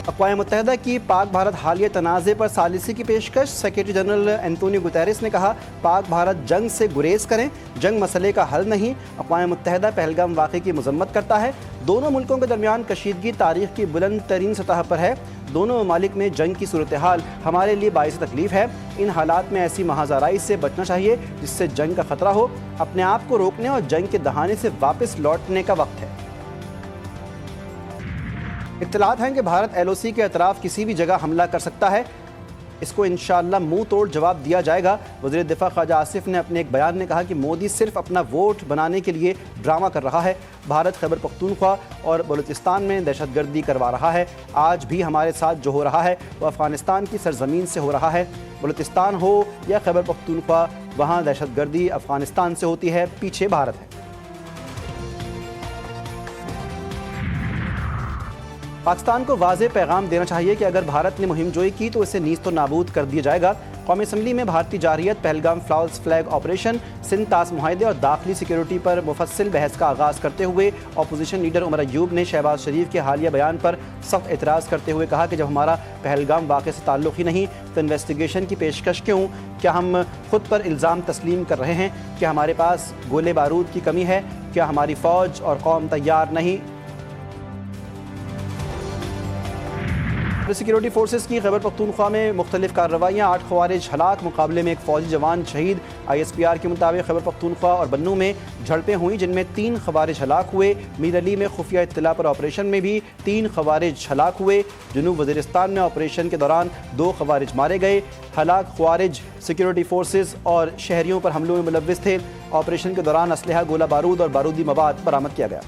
اقوام متحدہ کی پاک بھارت حالیہ تنازع پر ثالثی کی پیشکش۔ سیکریٹری جنرل اینٹونیو گوتیرس نے کہا پاک بھارت جنگ سے گریز کریں، جنگ مسئلے کا حل نہیں۔ اقوام متحدہ پہلگام واقعے کی مذمت کرتا ہے۔ دونوں ملکوں کے درمیان کشیدگی تاریخ کی بلند ترین سطح پر ہے۔ دونوں ممالک میں جنگ کی صورتحال ہمارے لیے باعث تکلیف ہے۔ ان حالات میں ایسی محاذ آرائی سے بچنا چاہیے جس سے جنگ کا خطرہ ہو۔ اپنے آپ کو روکنے اور جنگ کے دہانے سے واپس لوٹنے کا وقت ہے۔ اطلاعات ہیں کہ بھارت LOC کے اطراف کسی بھی جگہ حملہ کر سکتا ہے، اس کو انشاءاللہ منہ توڑ جواب دیا جائے گا۔ وزیر دفاع خواجہ آصف نے اپنے ایک بیان میں کہا کہ مودی صرف اپنا ووٹ بنانے کے لیے ڈرامہ کر رہا ہے۔ بھارت خیبر پختونخوا اور بلوچستان میں دہشت گردی کروا رہا ہے۔ آج بھی ہمارے ساتھ جو ہو رہا ہے وہ افغانستان کی سرزمین سے ہو رہا ہے۔ بلوچستان ہو یا خیبر پختونخوا، وہاں دہشت گردی افغانستان سے ہوتی ہے، پیچھے بھارت ہے۔ پاکستان کو واضح پیغام دینا چاہیے کہ اگر بھارت نے مہم جوئی کی تو اسے نیست و نابود کر دیا جائے گا۔ قومی اسمبلی میں بھارتی جارحیت، Pahalgam flowers flag operation, Sindh طاس معاہدے اور داخلی سیکیورٹی پر مفصل بحث کا آغاز کرتے ہوئے اپوزیشن لیڈر عمر ایوب نے شہباز شریف کے حالیہ بیان پر سخت اعتراض کرتے ہوئے کہا کہ جب ہمارا پہلگام واقعے سے تعلق ہی نہیں تو انویسٹیگیشن کی پیشکش کیوں؟ کیا ہم خود پر الزام تسلیم کر رہے ہیں؟ کیا ہمارے پاس گولے بارود کی کمی ہے؟ کیا ہماری فوج اور قوم تیار نہیں؟ سیکیورٹی فورسز کی خیبر پختونخوا میں مختلف کارروائیاں، 8 خوارج ہلاک، مقابلے میں ایک فوجی جوان شہید۔ ISPR کے مطابق خیبر پختونخوا اور بنوں میں جھڑپیں ہوئیں جن میں 3 خوارج ہلاک ہوئے۔ میر علی میں خفیہ اطلاع پر آپریشن میں بھی 3 خوارج ہلاک ہوئے۔ جنوب وزیرستان میں آپریشن کے دوران 2 خوارج مارے گئے۔ ہلاک خوارج سیکیورٹی فورسز اور شہریوں پر حملوں میں ملوث تھے۔ آپریشن کے دوران اسلحہ، گولہ بارود اور بارودی مواد برآمد کیا گیا۔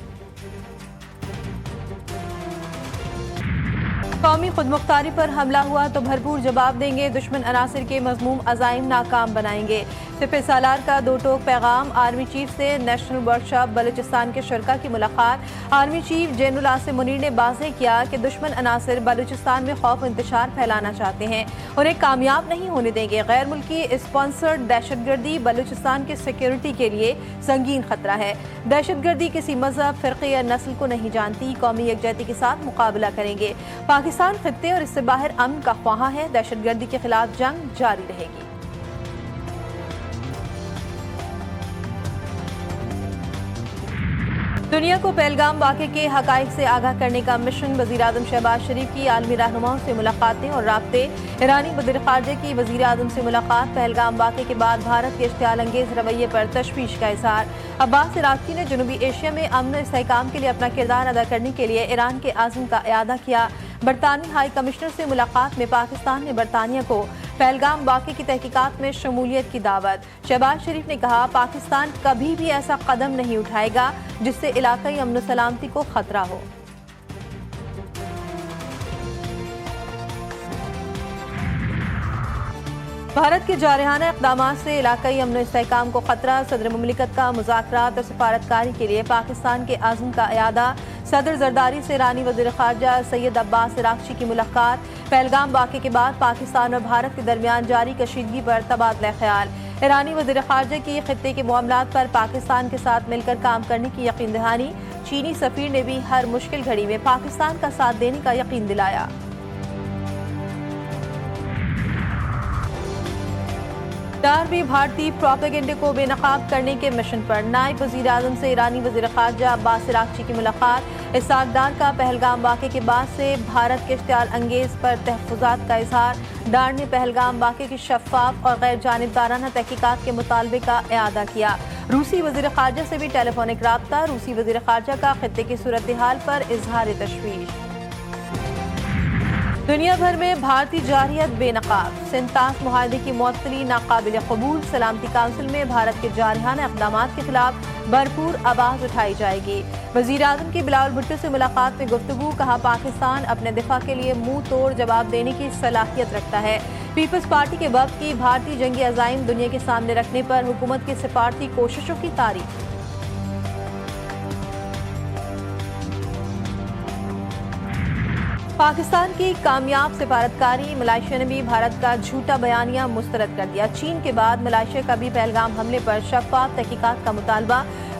قومی خود مختاری پر حملہ ہوا تو بھرپور جواب دیں گے، دشمن عناصر کے مذموم عزائم ناکام بنائیں گے۔ سپہ سالار کا 2 ٹوک پیغام۔ آرمی چیف سے نیشنل ورکشاپ بلوچستان کے شرکاء کی ملاقات۔ Army chief general Asim Munir نے واضح کیا کہ دشمن عناصر بلوچستان میں خوف و انتشار پھیلانا چاہتے ہیں، انہیں کامیاب نہیں ہونے دیں گے۔ غیر ملکی اسپانسرڈ دہشت گردی بلوچستان کی سیکیورٹی کے لیے سنگین خطرہ ہے۔ دہشت گردی کسی مذہب، فرقے یا نسل کو نہیں جانتی، قومی یکجہتی کے ساتھ مقابلہ کریں گے۔ پاکستان خطے اور اس سے باہر امن کا خواہاں ہے، دہشت گردی کے خلاف جنگ جاری رہے گی۔ دنیا کو پہلگام واقعے کے حقائق سے آگاہ کرنے کا مشن۔ وزیراعظم شہباز شریف کی عالمی رہنماؤں سے ملاقاتیں اور رابطے۔ ایرانی وزیر خارجہ کی وزیراعظم سے ملاقات۔ پہلگام واقعے کے بعد بھارت کے اشتعال انگیز رویے پر تشویش کا اظہار۔ عباس عراقچی نے جنوبی ایشیا میں امن و استحکام کے لیے اپنا کردار ادا کرنے کے لیے ایران کے عزم کا اعادہ کیا۔ برطانوی ہائی کمشنر سے ملاقات میں پاکستان نے برطانیہ کو پہلگام واقعے کی تحقیقات میں شمولیت کی دعوت۔ شہباز شریف نے کہا پاکستان کبھی بھی ایسا قدم نہیں اٹھائے گا جس سے علاقائی امن و سلامتی کو خطرہ ہو۔ بھارت کے جارحانہ اقدامات سے علاقائی امن و استحکام کو خطرہ۔ صدر مملکت کا مذاکرات اور سفارتکاری کے لیے پاکستان کے عزم کا اعادہ۔ صدر زرداری سے ایرانی وزیر خارجہ سید عباس عراقچی کی ملاقات۔ پہلگام واقعے کے بعد پاکستان اور بھارت کے درمیان جاری کشیدگی پر تبادلہ خیال۔ ایرانی وزیر خارجہ کی خطے کے معاملات پر پاکستان کے ساتھ مل کر کام کرنے کی یقین دہانی۔ چینی سفیر نے بھی ہر مشکل گھڑی میں پاکستان کا ساتھ دینے کا یقین دلایا۔ بھی بھارتی پروپیگنڈے کو بے نقاب کرنے کے مشن پر۔ نائب وزیر اعظم سے ایرانی وزیر خارجہ عباس عراقچی کی ملاقات۔ اسحاق ڈار کا پہلگام واقعے کے بعد سے بھارت کے اشتعال انگیز پر تحفظات کا اظہار۔ ڈار نے پہلگام واقعے کی شفاف اور غیر جانبدارانہ تحقیقات کے مطالبے کا اعادہ کیا۔ روسی وزیر خارجہ سے بھی ٹیلی فونک رابطہ۔ روسی وزیر خارجہ کا خطے کی صورتحال پر اظہار تشویش۔ دنیا بھر میں بھارتی جارحیت بے نقاب۔ سندھ طاس معاہدے کی معطلی ناقابل قبول۔ سلامتی کونسل میں بھارت کے جارحانہ اقدامات کے خلاف بھرپور آواز اٹھائی جائے گی۔ وزیر اعظم کی بلاول بھٹو سے ملاقات میں گفتگو۔ کہا پاکستان اپنے دفاع کے لیے منہ توڑ جواب دینے کی صلاحیت رکھتا ہے۔ پیپلز پارٹی کے وفد کی بھارتی جنگی عزائم دنیا کے سامنے رکھنے پر حکومت کی سفارتی کوششوں کی تعریف۔ پاکستان کی کامیاب سفارتکاری۔ ملائیشیا نے بھی بھارت کا جھوٹا بیانیہ مسترد کر دیا۔ چین کے بعد ملائیشیا کا بھی پہلگام حملے پر شفاف تحقیقات کا مطالبہ۔